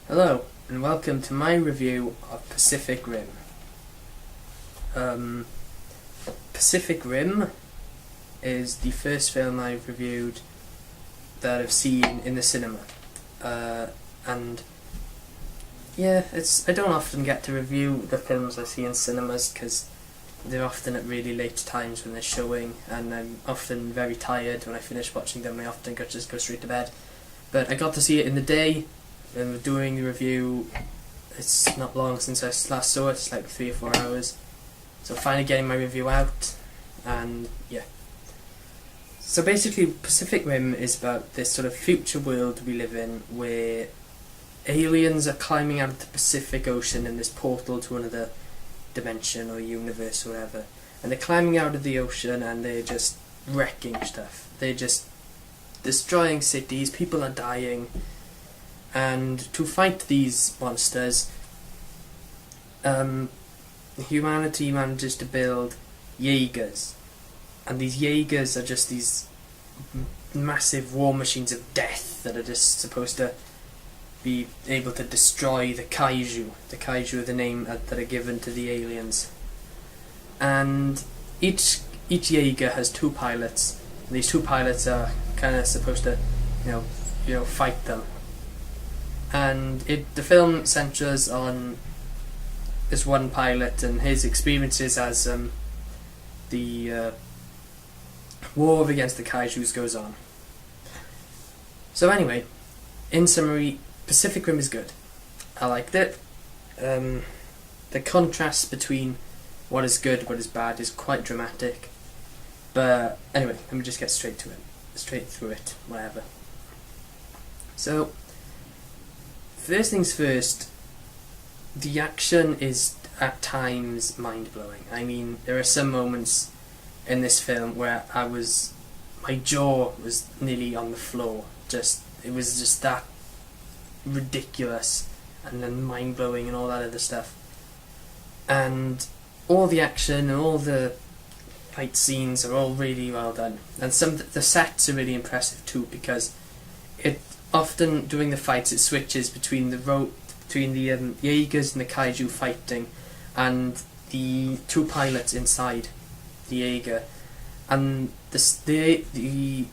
Hello, and welcome to my review of Pacific Rim. Pacific Rim is the first film I've reviewed that I've seen in the cinema. And yeah, I don't often get to review the films I see in cinemas because they're often at really late times when they're showing, and I'm often very tired when I finish watching them. I often just go straight to bed. But I got to see it in the day. When we're doing the review, it's not long since I last saw it, it's like 3 or 4 hours. So finally getting my review out, and yeah. So basically Pacific Rim is about this sort of future world we live in where aliens are climbing out of the Pacific Ocean in this portal to another dimension or universe or whatever. And they're climbing out of the ocean and they're just wrecking stuff. They're just destroying cities, people are dying. And to fight these monsters, humanity manages to build Jaegers. And these Jaegers are just these massive war machines of death that are just supposed to be able to destroy the Kaiju. The Kaiju are the name that are given to the aliens. And each Jaeger has 2 pilots. And these 2 pilots are kind of supposed to, fight them. And the film centres on this one pilot and his experiences as the war against the Kaijus goes on. So anyway, in summary, Pacific Rim is good. I liked it. The contrast between what is good and what is bad is quite dramatic. But anyway, let me just get straight through it, whatever. So, first things first, the action is at times mind-blowing. I mean, there are some moments in this film where my jaw was nearly on the floor. It was just that ridiculous and then mind-blowing and all that other stuff. And all the action and all the fight scenes are all really well done. And the sets are really impressive too, because often during the fights it switches between the Jaegers and the Kaiju fighting and the 2 pilots inside the Jaeger, and the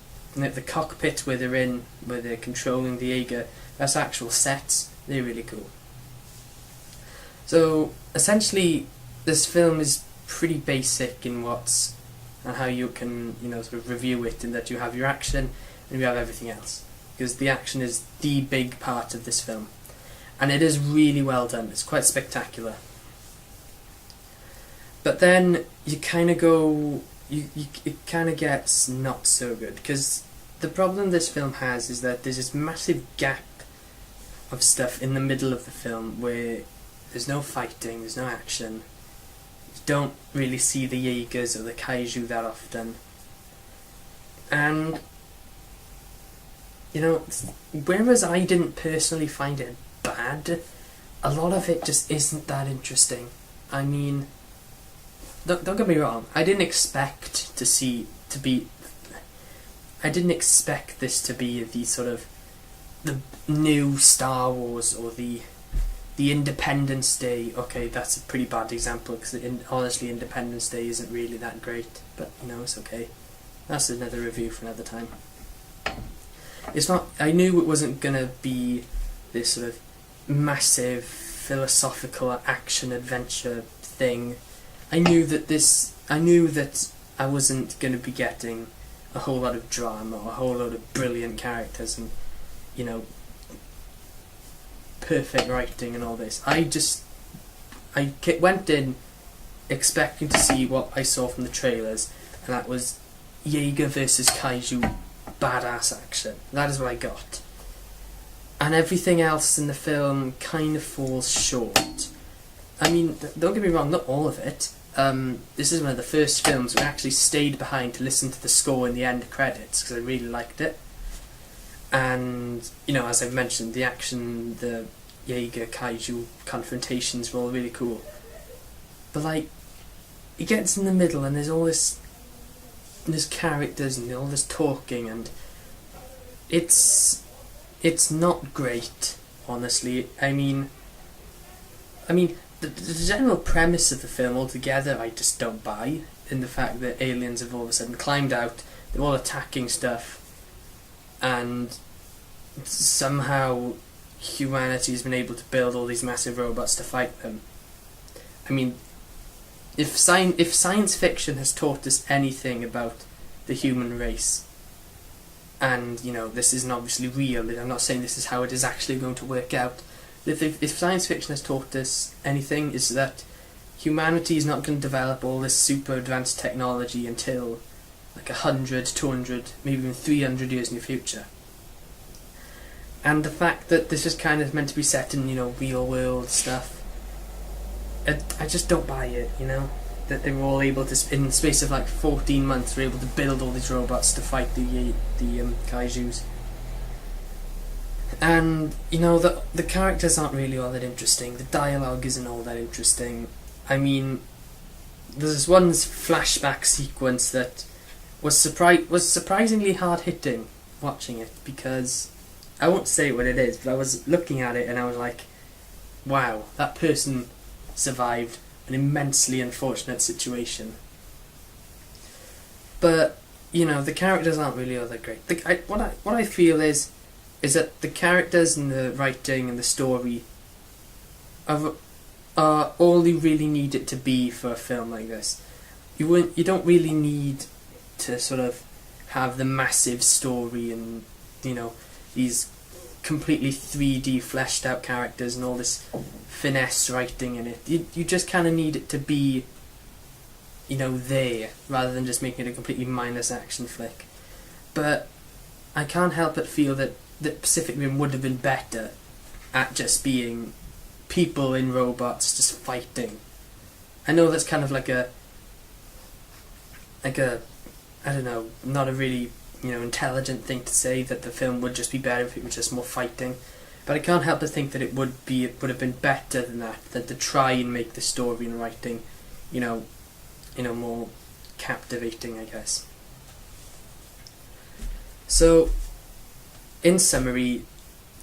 cockpit where they're controlling the Jaeger, that's actual sets. They're really cool. So essentially this film is pretty basic in how you can sort of review it, in that you have your action and you have everything else, because the action is the big part of this film, and it is really well done. It's quite spectacular. But then you kind of go, it kind of gets not so good, because the problem this film has is that there's this massive gap of stuff in the middle of the film where there's no fighting, there's no action. You don't really see the Jaegers or the Kaiju that often. And whereas I didn't personally find it bad, a lot of it just isn't that interesting. I mean, don't get me wrong, I didn't expect this to be the sort of the new Star Wars or the Independence Day. Okay, that's a pretty bad example, because honestly Independence Day isn't really that great, but it's okay. That's another review for another time. I knew it wasn't going to be this sort of massive philosophical action adventure thing. I knew that I wasn't going to be getting a whole lot of drama or a whole lot of brilliant characters and perfect writing and all this. I went in expecting to see what I saw from the trailers, and that was Jaeger versus Kaiju badass action. That is what I got. And everything else in the film kind of falls short. I mean, don't get me wrong, not all of it. This is one of the first films where I actually stayed behind to listen to the score in the end credits, because I really liked it. And, as I've mentioned, the action, the Jaeger Kaiju confrontations were all really cool. But, it gets in the middle and there's all this, there's characters and all this talking, and it's not great. honestly. I mean, the general premise of the film altogether, I just don't buy. In the fact that aliens have all of a sudden climbed out, they're all attacking stuff, and somehow humanity has been able to build all these massive robots to fight them. I mean, if science fiction has taught us anything about the human race, and this isn't obviously real, I'm not saying this is how it is actually going to work out. If science fiction has taught us anything, is that humanity is not going to develop all this super advanced technology until like 100, 200, maybe even 300 years in the future. And the fact that this is kind of meant to be set in, real world stuff, I just don't buy it, that they were all able to, in the space of like 14 months, were able to build all these robots to fight the kaijus. And, the characters aren't really all that interesting, the dialogue isn't all that interesting. I mean, there's this one flashback sequence that was surprisingly hard-hitting watching it, because I won't say what it is, but I was looking at it and I was like, wow, that person survived an immensely unfortunate situation. But, the characters aren't really all that great. What I feel is that the characters and the writing and the story are all you really need it to be for a film like this. You don't really need to sort of have the massive story and these completely 3D fleshed out characters and all this finesse writing in it. You just kind of need it to be there, rather than just making it a completely mindless action flick. But I can't help but feel that Pacific Rim would have been better at just being people in robots just fighting. I know that's kind of like a I don't know, not a really intelligent thing to say, that the film would just be better if it was just more fighting. But I can't help but think that it would have been better than that, than to try and make the story and writing, more captivating, I guess. So, in summary,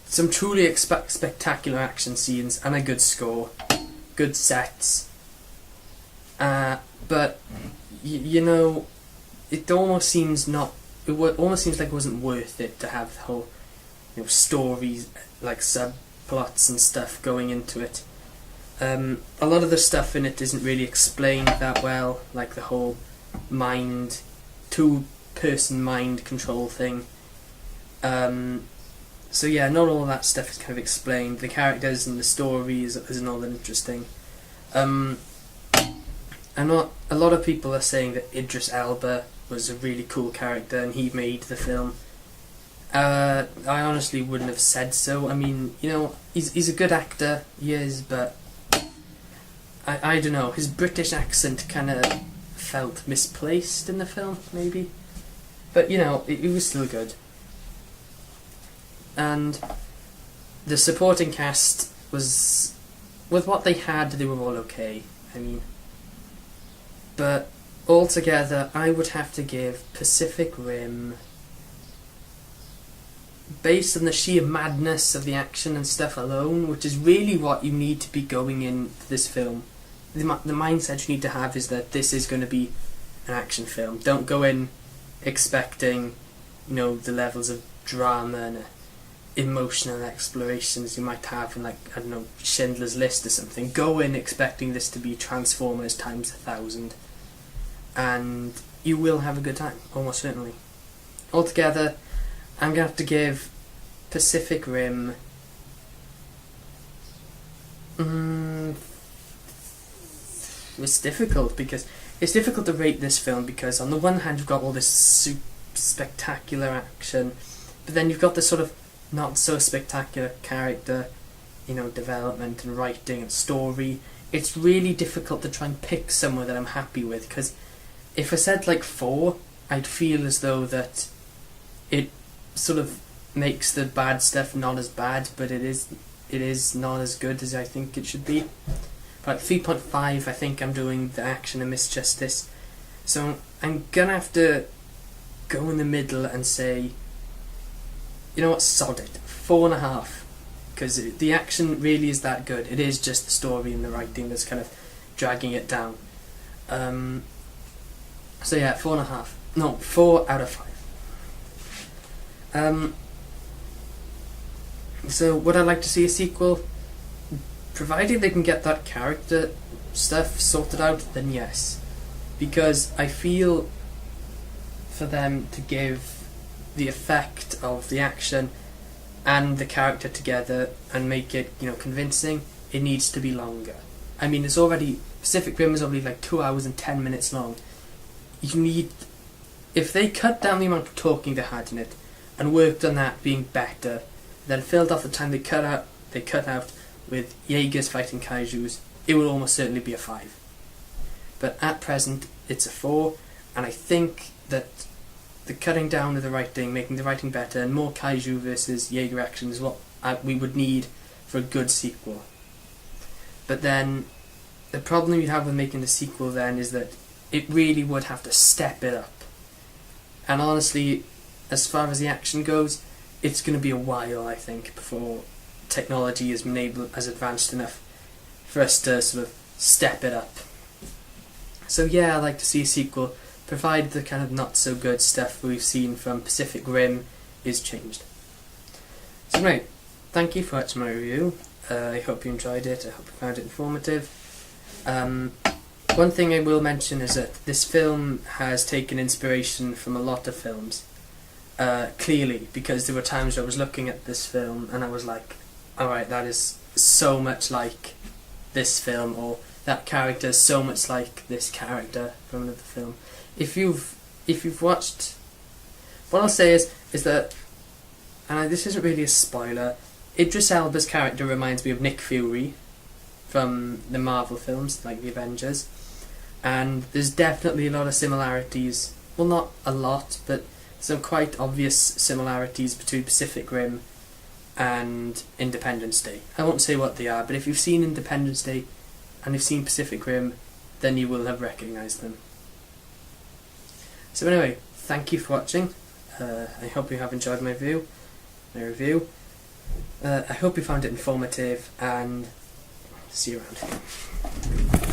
some truly spectacular action scenes and a good score, good sets. But it almost seems almost seems like it wasn't worth it to have the whole stories, like subplots and stuff going into it. A lot of the stuff in it isn't really explained that well, like the whole two-person mind control thing. So yeah, not all of that stuff is kind of explained. The characters and the story isn't all that interesting. And a lot of people are saying that Idris Elba was a really cool character and he made the film. I honestly wouldn't have said so. I mean, he's a good actor, he is, but I don't know, his British accent kind of felt misplaced in the film, maybe. But, it was still good. And the supporting cast was, with what they had, they were all okay. I mean, but altogether, I would have to give Pacific Rim, based on the sheer madness of the action and stuff alone, which is really what you need to be going into this film. The mindset you need to have is that this is going to be an action film. Don't go in expecting, the levels of drama and emotional explorations you might have in, Schindler's List or something. Go in expecting this to be Transformers times 1,000, and you will have a good time, almost certainly. Altogether, I'm going to have to give Pacific Rim it's difficult to rate this film, because on the one hand you've got all this spectacular action, but then you've got this sort of not so spectacular character, development and writing and story. It's really difficult to try and pick somewhere that I'm happy with, because if I said 4, I'd feel as though that it sort of makes the bad stuff not as bad, but it is not as good as I think it should be. But 3.5, I think I'm doing the action a misjustice. So I'm gonna have to go in the middle and say, sod it, 4.5. because the action really is that good. It is just the story and the writing that's kind of dragging it down. So yeah, 4.5. No, 4 out of 5. So would I like to see a sequel? Provided they can get that character stuff sorted out, then yes. Because I feel for them to give the effect of the action and the character together and make it, convincing, it needs to be longer. I mean, it's already, Pacific Rim is already like 2 hours and 10 minutes long. You need, if they cut down the amount of talking they had in it and worked on that being better, then filled off the time they cut out with Jaegers fighting kaijus, it will almost certainly be a 5. But at present, it's a 4, and I think that the cutting down of the writing, making the writing better, and more kaiju versus Jaeger action is what we would need for a good sequel. But then, the problem you have with making the sequel then is that it really would have to step it up. And honestly, as far as the action goes, it's going to be a while, I think, before technology has advanced enough for us to sort of step it up. So yeah, I'd like to see a sequel, provided the kind of not so good stuff we've seen from Pacific Rim is changed. So right, thank you for watching my review. I hope you enjoyed it. I hope you found it informative. One thing I will mention is that this film has taken inspiration from a lot of films. Clearly, because there were times I was looking at this film and I was like, alright, that is so much like this film, or that character is so much like this character from another film. If you've watched, what I'll say is that, and this isn't really a spoiler, Idris Elba's character reminds me of Nick Fury from the Marvel films, like the Avengers, and there's definitely a lot of similarities, well, not a lot, but some quite obvious similarities between Pacific Rim and Independence Day. I won't say what they are, but if you've seen Independence Day and you've seen Pacific Rim, then you will have recognised them. So anyway, thank you for watching. I hope you have enjoyed my review. I hope you found it informative, and see you around.